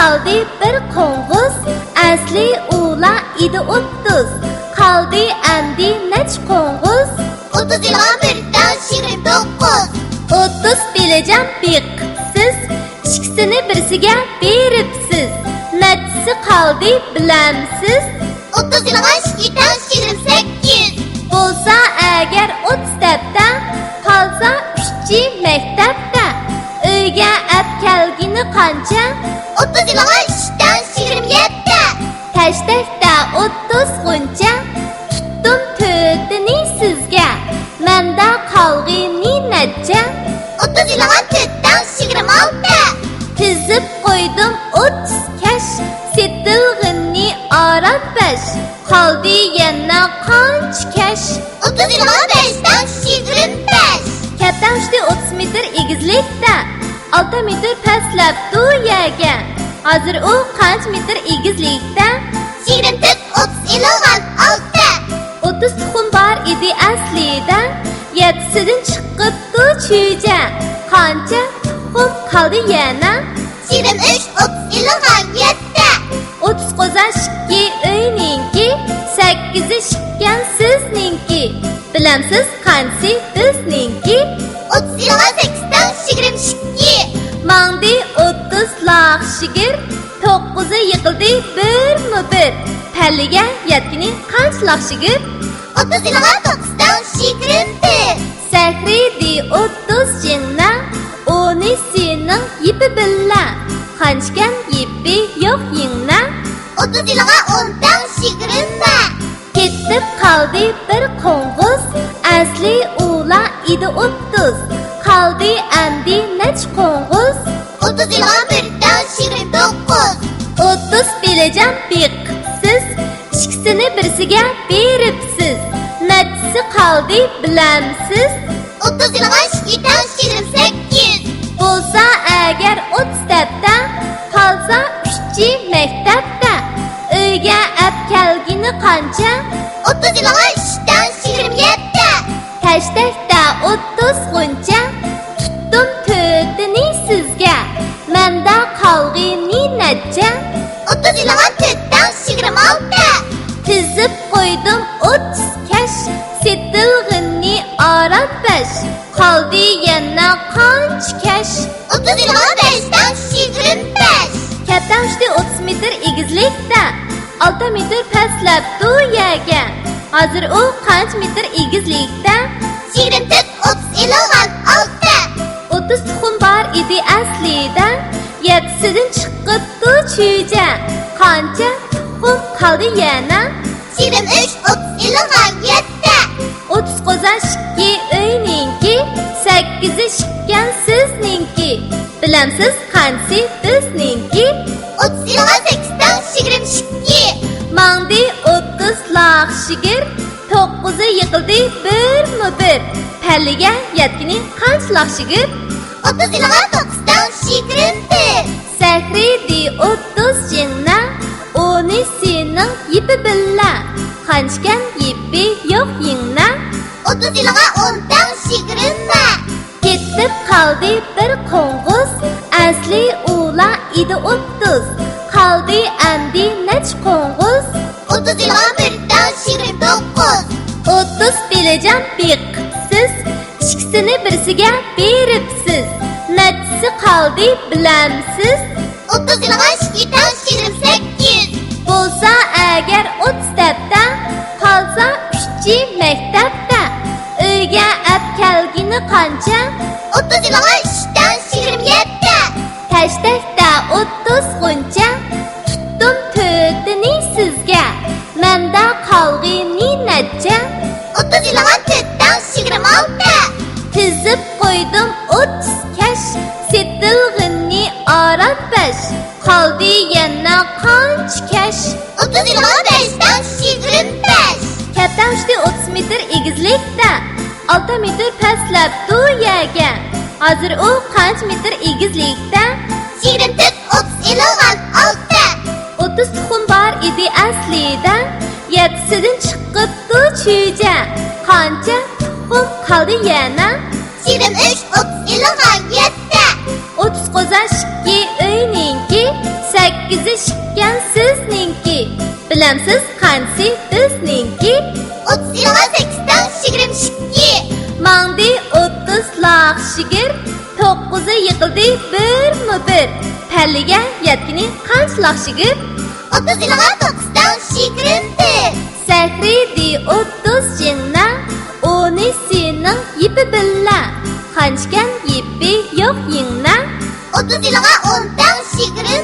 qoldi bir qo'ng'iz, asli ular edi 30. Qoldi endi nech qo'ng'iz? 30 yilga birdan 29. 30 bilajam beqibsiz, ikkisini birsiga beribsiz. Nechisi qoldi bilamsiz? 30 yilga 2dan 28. Bo'lsa agar 30 dabda, qolsa 3 maktabda. Uyga ap kelgini qancha? 30 yilga 3dan 27. Tashdakda 30 g'uncha, tutdim to'rtini sizga. Menda qolg'ini necha? 30 yilga 4dan 26. Tizib qo'ydim 30 kash, setilg'ini orab 5. Qoldi yana qancha kash? 30 yilga 5dan 25. Katta ushdi 30 metr egizlikda, 6 metr pastlabdi yerga. Hozir u qancha metr egizlikda? 24 30 ilg'an 6. 30 tuxum bor edi aslida, 7sidan chiqibdi chuja. Qancha tuxum qoldi yana? 23 30 ilg'an 7. 30 qo'zash 2 uyninki, 8 shikkan sizninki. Bilamsiz qansi bizninki? 30 yilga 8dan 22. Mangdi 30 laq shigir, 9 yiqildi bir. Palliga yetgini qancha laq shigir? 30 yilga 9dan 21. Sahridi 30 jinna, 10'sinin yipi billa. Qanchgan yipi yo'q yingna. 30 yilga 10dan 20. Ketib qoldi bir qo'ng'iz, asli ular edi 30. Qoldi endi nech qo'ng'iz? 30 yilga birdan 29. 30 bilajam beqibsiz, ikkisini birsiga beribsiz. Nechisi qoldi bilamsiz? 30 yilga 2dan 28. Bo'lsa agar 30 dabda, qolsa 3 maktabda. Uyga ap kelgini qancha? 30 yilga 3dan 27. Tashdakda 30 g'uncha, tutdim to'rtini sizga. Menda qolg'ini necha? 30 yilga 4dan 26. Tizib qo'ydim 30 kash, setilg'ini orab 5. Qoldi yana qancha kash? 30 yilga 5dan 25. Katta ushdi 30 metr egizlikda, 6 metr pastlabdi yerga. Hozir u qancha metr egizlikda? 24 30 ilg'an 6. 30 tuxum bor edi aslida, 7sidan chiqibdi chuja. Qancha tuxum qoldi yana? 23 30 ilg'an 7. 30 qo'zash 2 uyninki, 8 shikkan sizninki. Bilamsiz qansi bizninki? 30 yilga 8dan 22. Mangdi 30 laq shigir, 9 yiqildi bir. Palliga yetgini qancha laq shigir? 30 yilga 9dan 21. Sahridi 30 jinna, 10'sinin yipi billa. Qanchgan yipi yo'q yingna. 30 yilga 10dan 20. Ketib qoldi bir qo'ng'iz, asli ular edi 30. Qoldi endi nech qo'ng'iz? 30 yilga birdan 29. 30 bilajam beqibsiz, ikkisini birsiga beribsiz. Nechisi qoldi bilamsiz? 30 yilga 2dan 28. Bo'lsa agar 30 dabda, qolsa 3 maktabda. Uyga ap kelgini qancha? 30 yilga 3dan 27. Tashdakda 30 g'uncha, tutdim to'rtini sizga. Menda qolg'ini necha? 30 yilga 4dan 26. Tizib qo'ydim 30 kash, setilg'ini orab 5. Qoldi yana qancha kash? 30 yilga 5dan 25. Katta ushdi 30 metr egizlikda, 6 metr pastlabdi yerga. Hozir u qancha metr egizlikda? 24 30 ilg'an 6. 30 tuxum bor edi aslida, 7sidan chiqibdi chuja. Qancha tuxum qoldi yana? 23 30 ilg'an 7. 30 qo'zash 2 uyninki, sakkizi shikkan sizninki. Bilamsiz qansi bizninki? 30 yılga 8'den 22. Mangdi 30 laq shigir, 9'u yiqildi bir. Palliga yetkini qancha laq shigir? 30 yılga 9'dan 21. Sahridi 30 jinna, oni sening yipi billa. Qanchgan yipi yo'q yingna. 30 yılga 10'dan 21.